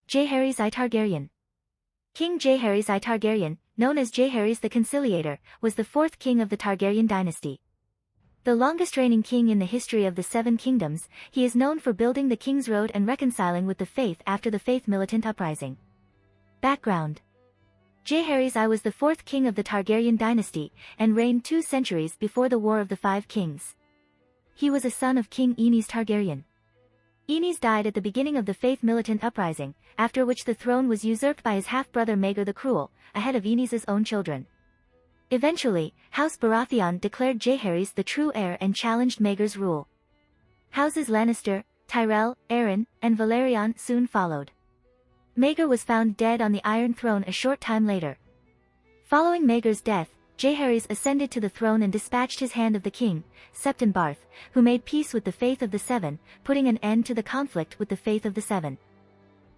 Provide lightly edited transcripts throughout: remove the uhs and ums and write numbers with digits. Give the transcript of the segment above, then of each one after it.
Jaehaerys I Targaryen. King Jaehaerys I Targaryen, known as Jaehaerys the Conciliator, was the fourth king of the Targaryen dynasty. The longest reigning king in the history of the Seven Kingdoms, he is known for building the King's Road and reconciling with the faith after the Faith Militant Uprising. Background: Jaehaerys I was the fourth king of the Targaryen dynasty, and reigned 2 centuries before the War of the Five Kings. He was a son of King Aenys Targaryen. Aenys died at the beginning of the Faith Militant Uprising, after which the throne was usurped by his half-brother Maegor the Cruel, ahead of Aenys' own children. Eventually, House Baratheon declared Jaehaerys the true heir and challenged Maegor's rule. Houses Lannister, Tyrell, Arryn, and Valyrian soon followed. Maegor was found dead on the Iron Throne a short time later. Following Maegor's death, Jaehaerys ascended to the throne and dispatched his Hand of the King, Septon Barth, who made peace with the Faith of the Seven, putting an end to the conflict with the Faith of the Seven.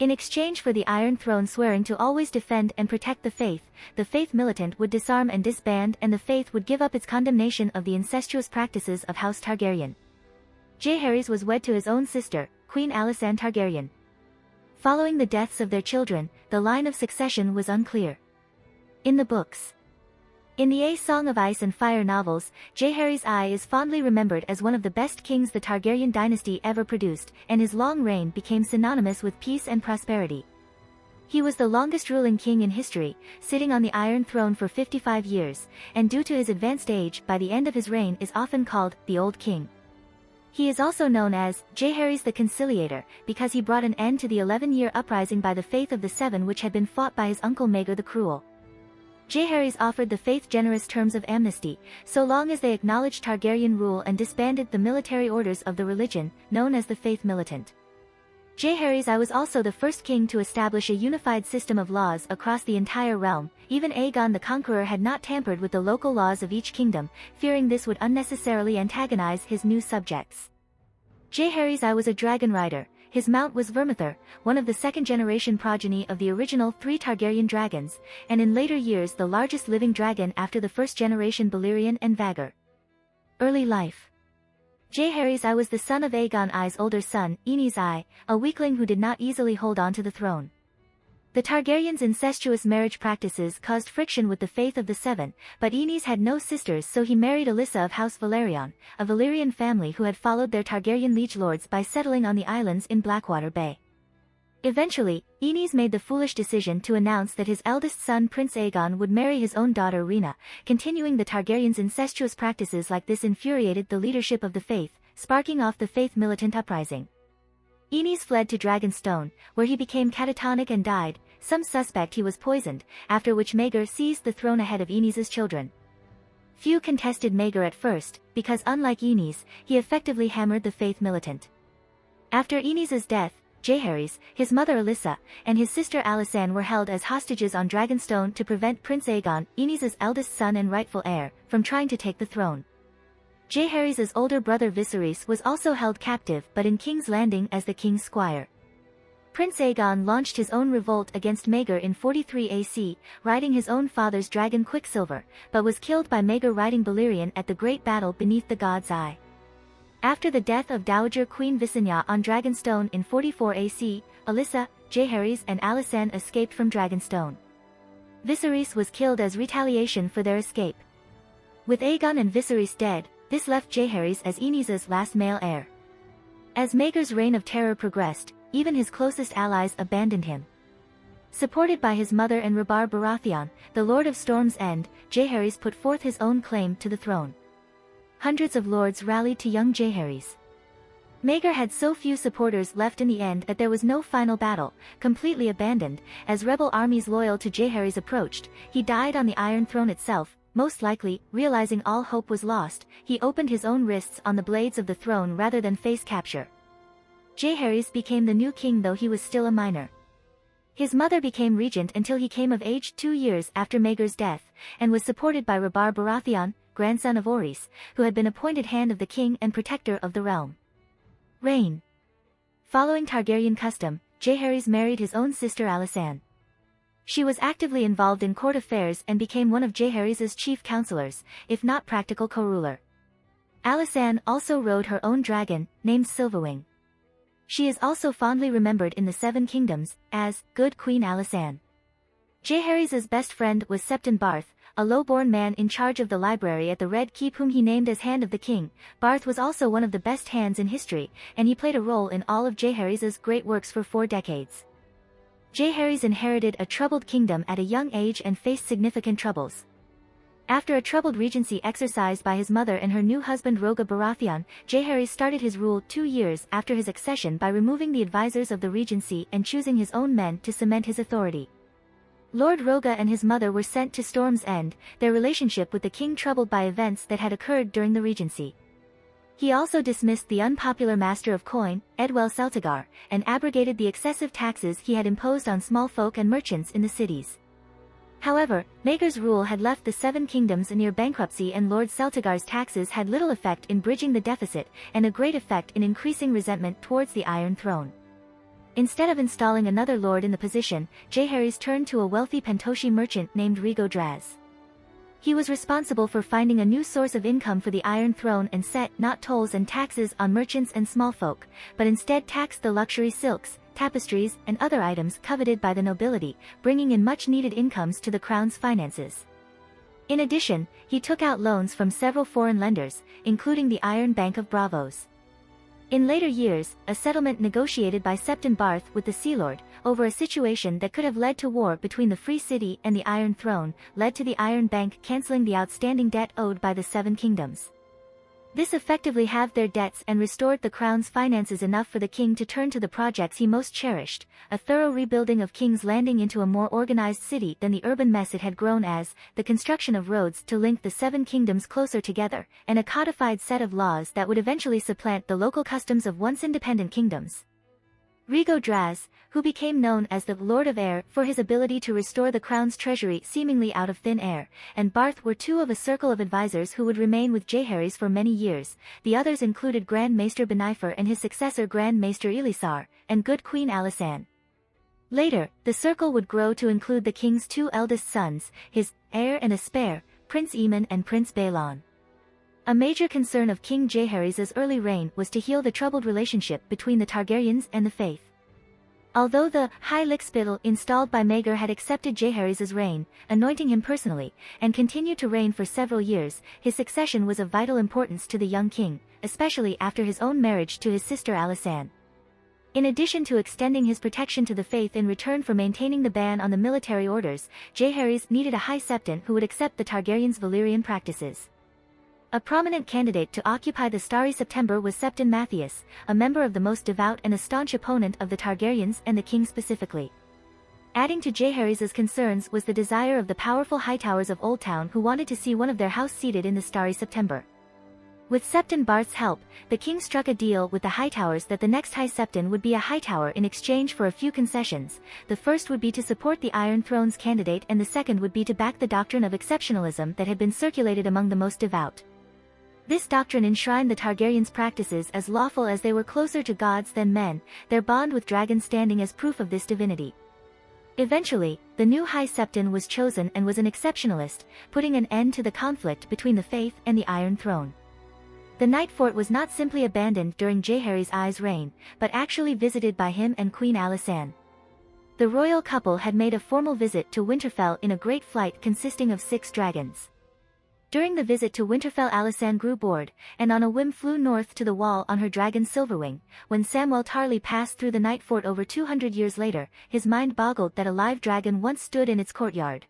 In exchange for the Iron Throne swearing to always defend and protect the Faith Militant would disarm and disband, and the Faith would give up its condemnation of the incestuous practices of House Targaryen. Jaehaerys was wed to his own sister, Queen Alysanne Targaryen. Following the deaths of their children, the line of succession was unclear. In the books. In the A Song of Ice and Fire novels, Jaehaerys I is fondly remembered as one of the best kings the Targaryen dynasty ever produced, and his long reign became synonymous with peace and prosperity. He was the longest ruling king in history, sitting on the Iron Throne for 55 years, and due to his advanced age, by the end of his reign is often called the Old King. He is also known as Jaehaerys the Conciliator, because he brought an end to the 11-year uprising by the Faith of the Seven which had been fought by his uncle Maegor the Cruel. Jaehaerys offered the Faith generous terms of amnesty, so long as they acknowledged Targaryen rule and disbanded the military orders of the religion, known as the Faith Militant. Jaehaerys I was also the first king to establish a unified system of laws across the entire realm. Even Aegon the Conqueror had not tampered with the local laws of each kingdom, fearing this would unnecessarily antagonize his new subjects. Jaehaerys I was a dragon rider. His mount was Vermithor, one of the second-generation progeny of the original 3 Targaryen dragons, and in later years the largest living dragon after the first-generation Balerion and Vhagar. Early life. Jaehaerys I was the son of Aegon I's older son, Aenys I, a weakling who did not easily hold on to the throne. The Targaryens' incestuous marriage practices caused friction with the Faith of the Seven, but Aenys had no sisters, so he married Alyssa of House Velaryon, a Valyrian family who had followed their Targaryen liege lords by settling on the islands in Blackwater Bay. Eventually, Aenys made the foolish decision to announce that his eldest son Prince Aegon would marry his own daughter Rhaena. Continuing the Targaryens' incestuous practices like this infuriated the leadership of the Faith, sparking off the Faith Militant Uprising. Aenys fled to Dragonstone, where he became catatonic and died. Some suspect he was poisoned, after which Maegor seized the throne ahead of Aenys' children. Few contested Maegor at first, because unlike Aenys, he effectively hammered the Faith Militant. After Aenys' death, Jaehaerys, his mother Alyssa, and his sister Alysanne were held as hostages on Dragonstone to prevent Prince Aegon, Aenys' eldest son and rightful heir, from trying to take the throne. Jaehaerys' older brother Viserys was also held captive but in King's Landing as the king's squire. Prince Aegon launched his own revolt against Maegor in 43 AC, riding his own father's dragon Quicksilver, but was killed by Maegor riding Balerion at the Great Battle beneath the God's Eye. After the death of Dowager Queen Visenya on Dragonstone in 44 AC, Alyssa, Jaehaerys and Alysanne escaped from Dragonstone. Viserys was killed as retaliation for their escape. With Aegon and Viserys dead, this left Jaehaerys as Aenys' last male heir. As Maegor's reign of terror progressed, even his closest allies abandoned him. Supported by his mother and Rhabar Baratheon, the Lord of Storm's End, Jaehaerys put forth his own claim to the throne. Hundreds of lords rallied to young Jaehaerys. Maegor had so few supporters left in the end that there was no final battle, completely abandoned. As rebel armies loyal to Jaehaerys approached, he died on the Iron Throne itself. Most likely, realizing all hope was lost, he opened his own wrists on the blades of the throne rather than face capture. Jaehaerys became the new king though he was still a minor. His mother became regent until he came of age 2 years after Maegor's death, and was supported by Rhabar Baratheon, grandson of Orys, who had been appointed Hand of the King and protector of the realm. Reign. Following Targaryen custom, Jaehaerys married his own sister Alysanne. She was actively involved in court affairs and became one of Jaehaerys' chief counselors, if not practical co-ruler. Alysanne also rode her own dragon, named Silverwing. She is also fondly remembered in the Seven Kingdoms as Good Queen Alysanne. Jaehaerys' best friend was Septon Barth, a low-born man in charge of the library at the Red Keep whom he named as Hand of the King. Barth was also one of the best hands in history, and he played a role in all of Jaehaerys' great works for 4 decades. Jaehaerys inherited a troubled kingdom at a young age and faced significant troubles. After a troubled regency exercised by his mother and her new husband Roga Baratheon, Jaehaerys started his rule 2 years after his accession by removing the advisors of the regency and choosing his own men to cement his authority. Lord Roga and his mother were sent to Storm's End, their relationship with the king troubled by events that had occurred during the regency. He also dismissed the unpopular Master of Coin, Edwell Celtigar, and abrogated the excessive taxes he had imposed on small folk and merchants in the cities. However, Maegor's rule had left the Seven Kingdoms near bankruptcy, and Lord Celtigar's taxes had little effect in bridging the deficit, and a great effect in increasing resentment towards the Iron Throne. Instead of installing another lord in the position, Jaehaerys turned to a wealthy Pentoshi merchant named Rigo Draz. He was responsible for finding a new source of income for the Iron Throne and set not tolls and taxes on merchants and small folk, but instead taxed the luxury silks, tapestries, and other items coveted by the nobility, bringing in much-needed incomes to the crown's finances. In addition, he took out loans from several foreign lenders, including the Iron Bank of Bravos. In later years, a settlement negotiated by Septon Barth with the Sea Lord, over a situation that could have led to war between the Free City and the Iron Throne, led to the Iron Bank cancelling the outstanding debt owed by the Seven Kingdoms. This effectively halved their debts and restored the crown's finances enough for the king to turn to the projects he most cherished, a thorough rebuilding of King's Landing into a more organized city than the urban mess it had grown as, the construction of roads to link the Seven Kingdoms closer together, and a codified set of laws that would eventually supplant the local customs of once independent kingdoms. Rigo Draz, who became known as the Lord of Air for his ability to restore the crown's treasury seemingly out of thin air, and Barth were 2 of a circle of advisors who would remain with Jaehaerys for many years. The others included Grand Maester Benifer and his successor Grand Maester Elisar, and Good Queen Alysanne. Later, the circle would grow to include the king's 2 eldest sons, his heir and spare, Prince Aemon and Prince Baelon. A major concern of King Jaehaerys' early reign was to heal the troubled relationship between the Targaryens and the faith. Although the High Lickspittle installed by Maegor had accepted Jaehaerys' reign, anointing him personally, and continued to reign for several years, his succession was of vital importance to the young king, especially after his own marriage to his sister Alysanne. In addition to extending his protection to the faith in return for maintaining the ban on the military orders, Jaehaerys needed a High Septon who would accept the Targaryens' Valyrian practices. A prominent candidate to occupy the Starry September was Septon Matthias, a member of the most devout and a staunch opponent of the Targaryens and the king specifically. Adding to Jaehaerys' concerns was the desire of the powerful Hightowers of Oldtown who wanted to see one of their house seated in the Starry September. With Septon Barth's help, the king struck a deal with the Hightowers that the next High Septon would be a Hightower in exchange for a few concessions. The first would be to support the Iron Throne's candidate, and the second would be to back the doctrine of exceptionalism that had been circulated among the most devout. This doctrine enshrined the Targaryens' practices as lawful as they were closer to gods than men, their bond with dragons standing as proof of this divinity. Eventually, the new High Septon was chosen and was an exceptionalist, putting an end to the conflict between the faith and the Iron Throne. The Night Fort was not simply abandoned during Jaehaerys I's reign, but actually visited by him and Queen Alysanne. The royal couple had made a formal visit to Winterfell in a great flight consisting of 6 dragons. During the visit to Winterfell, Alysanne grew bored, and on a whim flew north to the wall on her dragon Silverwing. When Samwell Tarly passed through the Night Fort over 200 years later, his mind boggled that a live dragon once stood in its courtyard.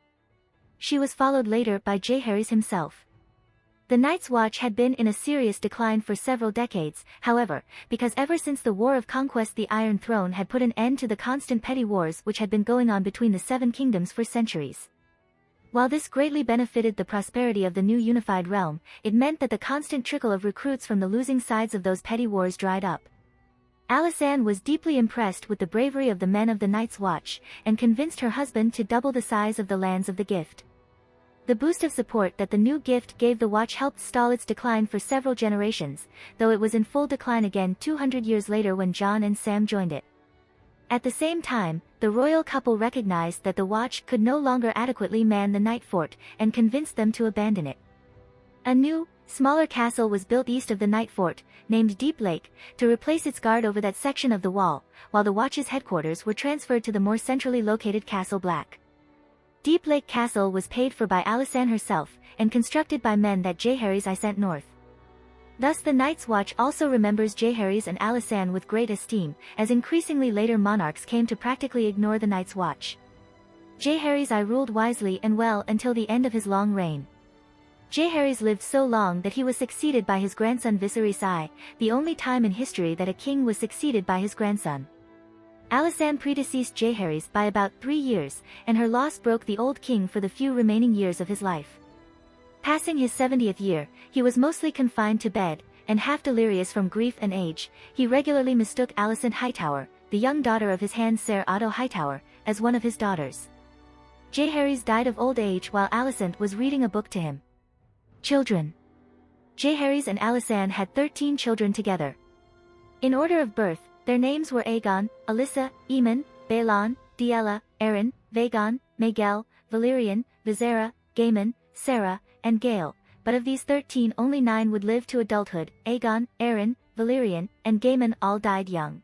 She was followed later by Jaehaerys himself. The Night's Watch had been in a serious decline for several decades, however, because ever since the War of Conquest the Iron Throne had put an end to the constant petty wars which had been going on between the Seven Kingdoms for centuries. While this greatly benefited the prosperity of the new unified realm, it meant that the constant trickle of recruits from the losing sides of those petty wars dried up. Alysanne was deeply impressed with the bravery of the men of the Night's Watch, and convinced her husband to double the size of the lands of the gift. The boost of support that the new gift gave the Watch helped stall its decline for several generations, though it was in full decline again 200 years later when Jon and Sam joined it. At the same time, the royal couple recognized that the Watch could no longer adequately man the Night Fort, and convinced them to abandon it. A new, Smaller castle was built east of the Night Fort, named Deep Lake, to replace its guard over that section of the wall, while the Watch's headquarters were transferred to the more centrally located Castle Black. Deep Lake Castle was paid for by Alysanne herself, and constructed by men that Jaehaerys I sent north. Thus the Night's Watch also remembers Jaehaerys and Alysanne with great esteem, as increasingly later monarchs came to practically ignore the Night's Watch. Jaehaerys I ruled wisely and well until the end of his long reign. Jaehaerys lived so long that he was succeeded by his grandson Viserys I, the only time in history that a king was succeeded by his grandson. Alysanne predeceased Jaehaerys by about 3 years, and her loss broke the old king for the few remaining years of his life. Passing his 70th year, he was mostly confined to bed, and half delirious from grief and age. He regularly mistook Alicent Hightower, the young daughter of his hand Ser Otto Hightower, as one of his daughters. Jaehaerys died of old age while Alicent was reading a book to him. Children. Jaehaerys and Alysanne had 13 children together. In order of birth, their names were Aegon, Alyssa, Aemon, Baelon, Diella, Aeron, Vagon, Maegel, Valerian, Visera, Gaemon, Sarah, and Gale, but of these 13 only 9 would live to adulthood. Aegon, Aeron, Valerian, and Gaemon all died young.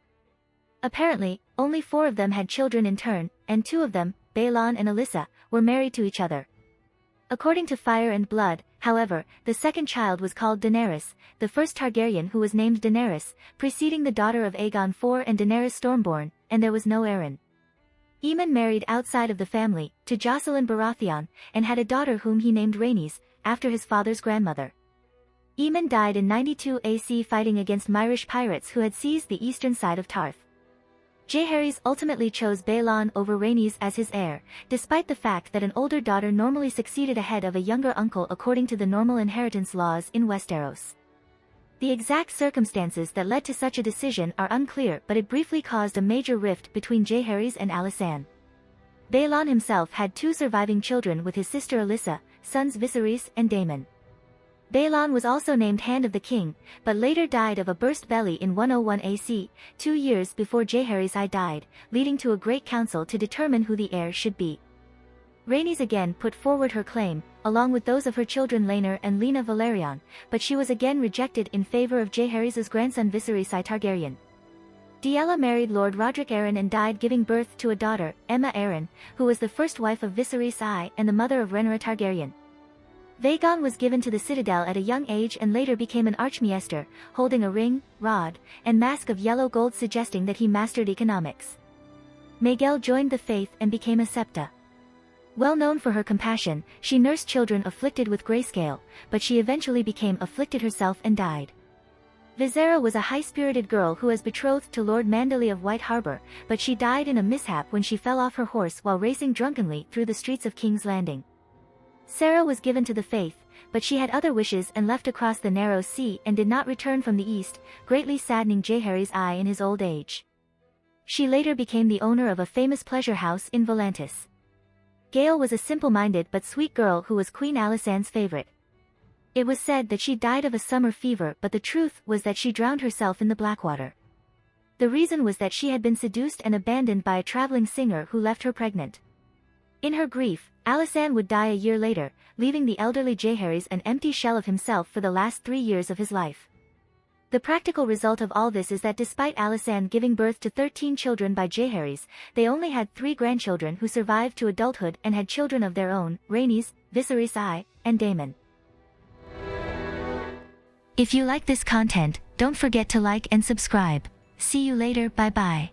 Apparently, only 4 of them had children in turn, and 2 of them, Baelon and Alyssa, were married to each other. According to Fire and Blood, however, the second child was called Daenerys, the first Targaryen who was named Daenerys, preceding the daughter of Aegon IV and Daenerys Stormborn, and there was no Aeron. Aemon married outside of the family, to Jocelyn Baratheon, and had a daughter whom he named Rhaenys, after his father's grandmother. Aemon died in 92 AC fighting against Myrish pirates who had seized the eastern side of Tarth. Jaehaerys ultimately chose Baelon over Rhaenys as his heir, despite the fact that an older daughter normally succeeded ahead of a younger uncle according to the normal inheritance laws in Westeros. The exact circumstances that led to such a decision are unclear, but it briefly caused a major rift between Jaehaerys and Alysanne. Baelon himself had 2 surviving children with his sister Alyssa, sons Viserys and Daemon. Baelon was also named Hand of the King, but later died of a burst belly in 101 AC, 2 years before Jaehaerys I died, leading to a great council to determine who the heir should be. Rhaenys again put forward her claim, along with those of her children Laenor and Lena Valerion, but she was again rejected in favor of Jaehaerys' grandson Viserys I Targaryen. Diella married Lord Roderick Arryn and died giving birth to a daughter, Aemma Arryn, who was the first wife of Viserys I and the mother of Rhaenyra Targaryen. Vagon was given to the citadel at a young age and later became an archmaester, holding a ring, rod, and mask of yellow gold suggesting that he mastered economics. Maegel joined the faith and became a septa. Well known for her compassion, she nursed children afflicted with grayscale, but she eventually became afflicted herself and died. Visera was a high-spirited girl who was betrothed to Lord Manderley of White Harbor, but she died in a mishap when she fell off her horse while racing drunkenly through the streets of King's Landing. Sarah was given to the faith, but she had other wishes and left across the narrow sea and did not return from the east, greatly saddening Jaehaerys I in his old age. She later became the owner of a famous pleasure house in Volantis. Gale was a simple-minded but sweet girl who was Queen Alysanne's favorite. It was said that she died of a summer fever, but the truth was that she drowned herself in the Blackwater. The reason was that she had been seduced and abandoned by a traveling singer who left her pregnant. In her grief, Alysanne would die a year later, leaving the elderly Jaehaerys an empty shell of himself for the last 3 years of his life. The practical result of all this is that despite Alysanne giving birth to 13 children by Jaehaerys, they only had 3 grandchildren who survived to adulthood and had children of their own, Rhaenys, Viserys I, and Daemon. If you like this content, don't forget to like and subscribe. See you later, bye bye.